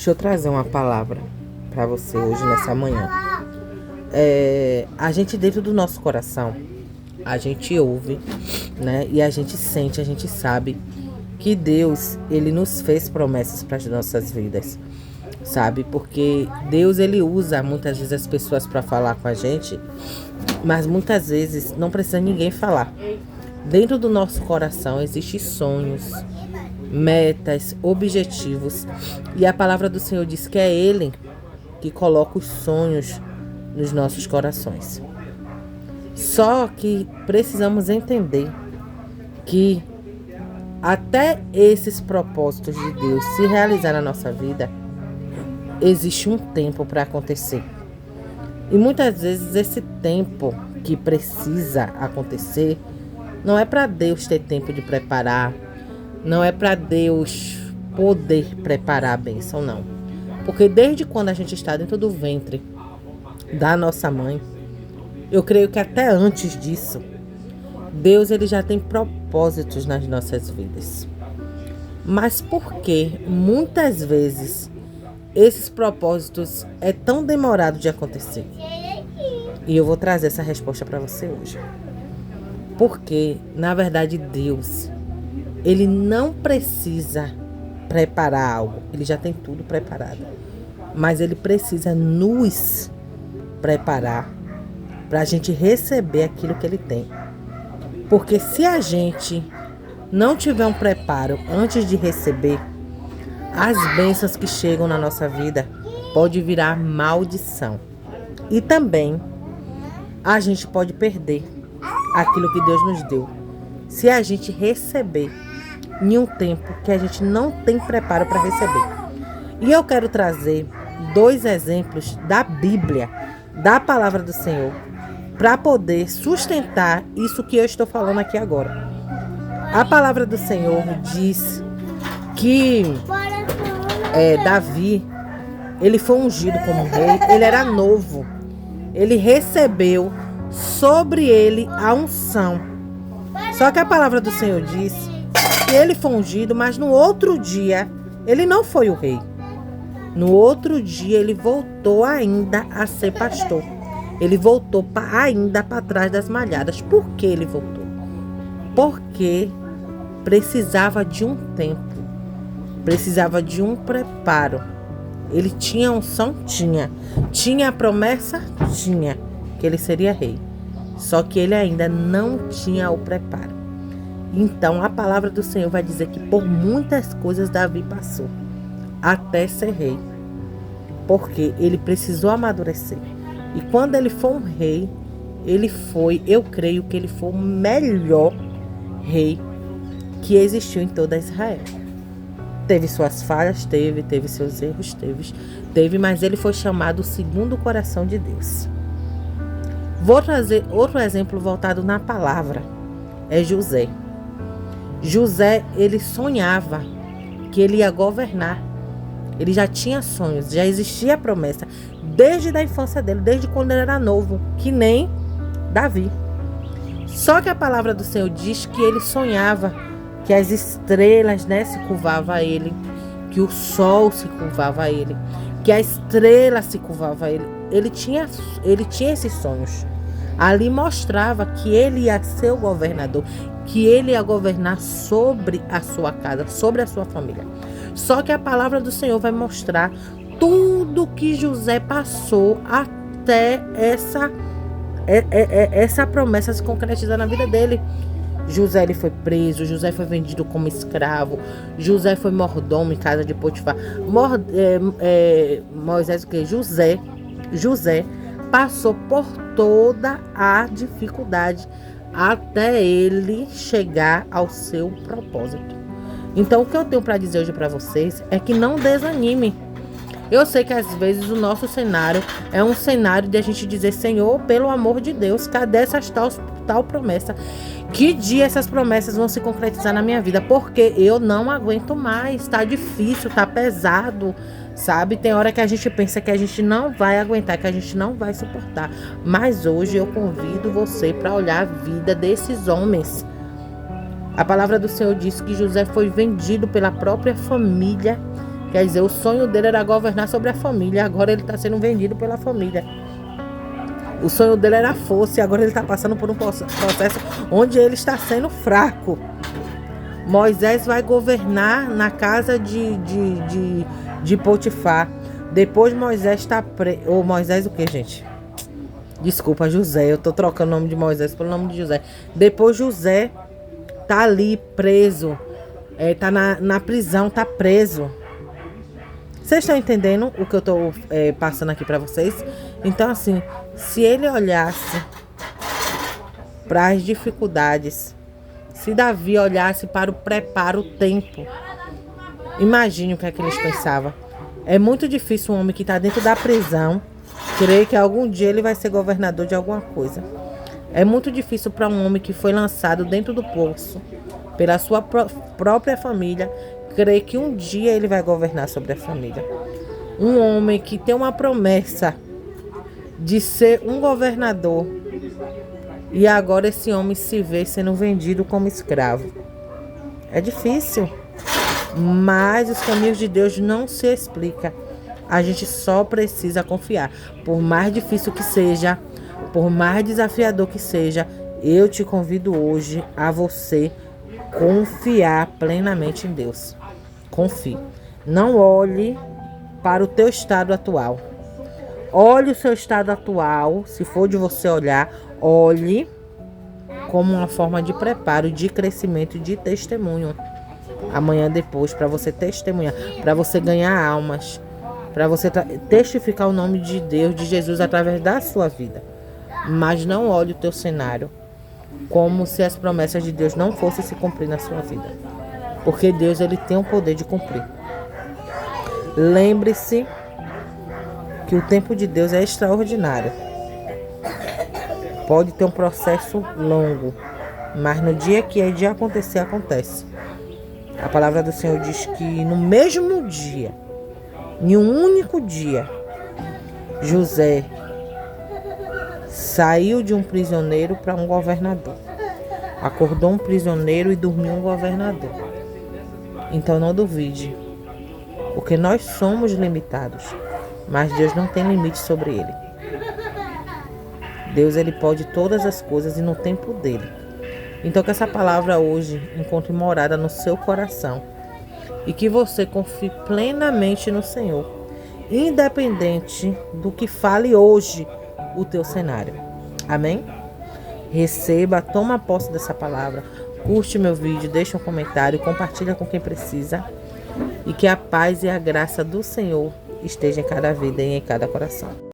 Deixa eu trazer uma palavra para você hoje, nessa manhã. A gente, dentro do nosso coração, a gente ouve, né? E a gente sente, a gente sabe que Deus, Ele nos fez promessas para as nossas vidas, sabe? Porque Deus, Ele usa muitas vezes as pessoas para falar com a gente, mas muitas vezes não precisa ninguém falar. Dentro do nosso coração existem sonhos, metas, objetivos, e a palavra do Senhor diz que é Ele que coloca os sonhos nos nossos corações. Só que precisamos entender que até esses propósitos de Deus se realizar na nossa vida, existe um tempo para acontecer. E muitas vezes esse tempo que precisa acontecer não é para Deus ter tempo de preparar, não é para Deus poder preparar a bênção, não. Porque desde quando a gente está dentro do ventre da nossa mãe, eu creio que até antes disso, Deus, ele já tem propósitos nas nossas vidas. Mas por que muitas vezes esses propósitos é tão demorado de acontecer? E eu vou trazer essa resposta para você hoje. Porque, na verdade, Deus, ele não precisa preparar algo. Ele já tem tudo preparado. Mas ele precisa nos preparar para a gente receber aquilo que ele tem. Porque se a gente não tiver um preparo antes de receber, as bênçãos que chegam na nossa vida pode virar maldição. E também a gente pode perder aquilo que Deus nos deu, se a gente receber em um tempo que a gente não tem preparo para receber. E eu quero trazer 2 exemplos da Bíblia, da palavra do Senhor, para poder sustentar isso que eu estou falando aqui agora. A palavra do Senhor diz que Davi, ele foi ungido como rei, ele era novo, ele recebeu sobre ele a unção. Só que a palavra do Senhor diz que ele foi ungido, mas no outro dia ele não foi o rei. No outro dia ele voltou ainda a ser pastor. Ele voltou ainda para trás das malhadas. Por que ele voltou? Porque precisava de um tempo. Precisava de um preparo. Ele tinha unção? Tinha. Tinha a promessa? Tinha. Que ele seria rei. Só que ele ainda não tinha o preparo. Então a palavra do Senhor vai dizer que por muitas coisas Davi passou até ser rei. Porque ele precisou amadurecer. E quando ele foi um rei, eu creio que ele foi o melhor rei que existiu em toda Israel. Teve suas falhas, teve seus erros, teve, mas ele foi chamado segundo o coração de Deus. Vou trazer outro exemplo voltado na palavra. É José. José, ele sonhava que ele ia governar. Ele já tinha sonhos, já existia a promessa. Desde a infância dele, desde quando ele era novo. Que nem Davi. Só que a palavra do Senhor diz que ele sonhava que as estrelas, né, se curvavam a ele. Que o sol se curvava a ele. Que a estrela se curvava a ele. Ele tinha esses sonhos. Ali mostrava que ele ia ser o governador, que ele ia governar sobre a sua casa, sobre a sua família. Só que a palavra do Senhor vai mostrar tudo que José passou até essa promessa se concretizar na vida dele. José, ele foi preso, José foi vendido como escravo, José foi mordomo em casa de Potifar. José passou por toda a dificuldade até ele chegar ao seu propósito. Então, o que eu tenho para dizer hoje para vocês é que não desanime. Eu sei que às vezes o nosso cenário é um cenário de a gente dizer: Senhor, pelo amor de Deus, cadê essa tal promessa? Que dia essas promessas vão se concretizar na minha vida? Porque eu não aguento mais, tá difícil, tá pesado, sabe? Tem hora que a gente pensa que a gente não vai aguentar, que a gente não vai suportar. Mas hoje eu convido você para olhar a vida desses homens. A palavra do Senhor diz que José foi vendido pela própria família Quer dizer, o sonho dele era governar sobre a família. Agora ele está sendo vendido pela família. O sonho dele era força. E agora ele está passando por um processo onde ele está sendo fraco. Moisés vai governar na casa de Potifar. Depois Moisés está preso. Ou Moisés o que, gente? Desculpa, José. Eu tô trocando o nome de Moisés pelo nome de José. Depois José tá ali preso. Tá na prisão, tá preso. Vocês estão entendendo o que eu tô passando aqui para vocês? Então, assim, se ele olhasse para as dificuldades, se Davi olhasse para o preparo, o tempo, imagine o que é que eles pensavam. É muito difícil um homem que está dentro da prisão crer que algum dia ele vai ser governador de alguma coisa. É muito difícil para um homem que foi lançado dentro do poço pela sua própria família crer que um dia ele vai governar sobre a família. Um homem que tem uma promessa de ser um governador e agora esse homem se vê sendo vendido como escravo. É difícil, mas os caminhos de Deus não se explicam. A gente só precisa confiar. Por mais difícil que seja, por mais desafiador que seja, eu te convido hoje a você confiar plenamente em Deus. Confie. Não olhe para o teu estado atual. Olhe o seu estado atual, se for de você olhar, olhe como uma forma de preparo, de crescimento e de testemunho. Amanhã depois, para você testemunhar, para você ganhar almas, para você testificar o nome de Deus, de Jesus, através da sua vida. Mas não olhe o teu cenário como se as promessas de Deus não fossem se cumprir na sua vida. Porque Deus, ele tem o poder de cumprir. Lembre-se que o tempo de Deus é extraordinário. Pode ter um processo longo, mas no dia que é de acontecer, acontece. A palavra do Senhor diz que no mesmo dia, em um único dia, José saiu de um prisioneiro para um governador. Acordou um prisioneiro e dormiu um governador. Então não duvide, porque nós somos limitados, mas Deus não tem limite sobre ele. Deus, ele pode todas as coisas e no tempo dele. Então que essa palavra hoje encontre morada no seu coração e que você confie plenamente no Senhor, independente do que fale hoje o teu cenário. Amém? Receba, toma posse dessa palavra, curte meu vídeo, deixa um comentário, compartilha com quem precisa e que a paz e a graça do Senhor esteja em cada vida e em cada coração.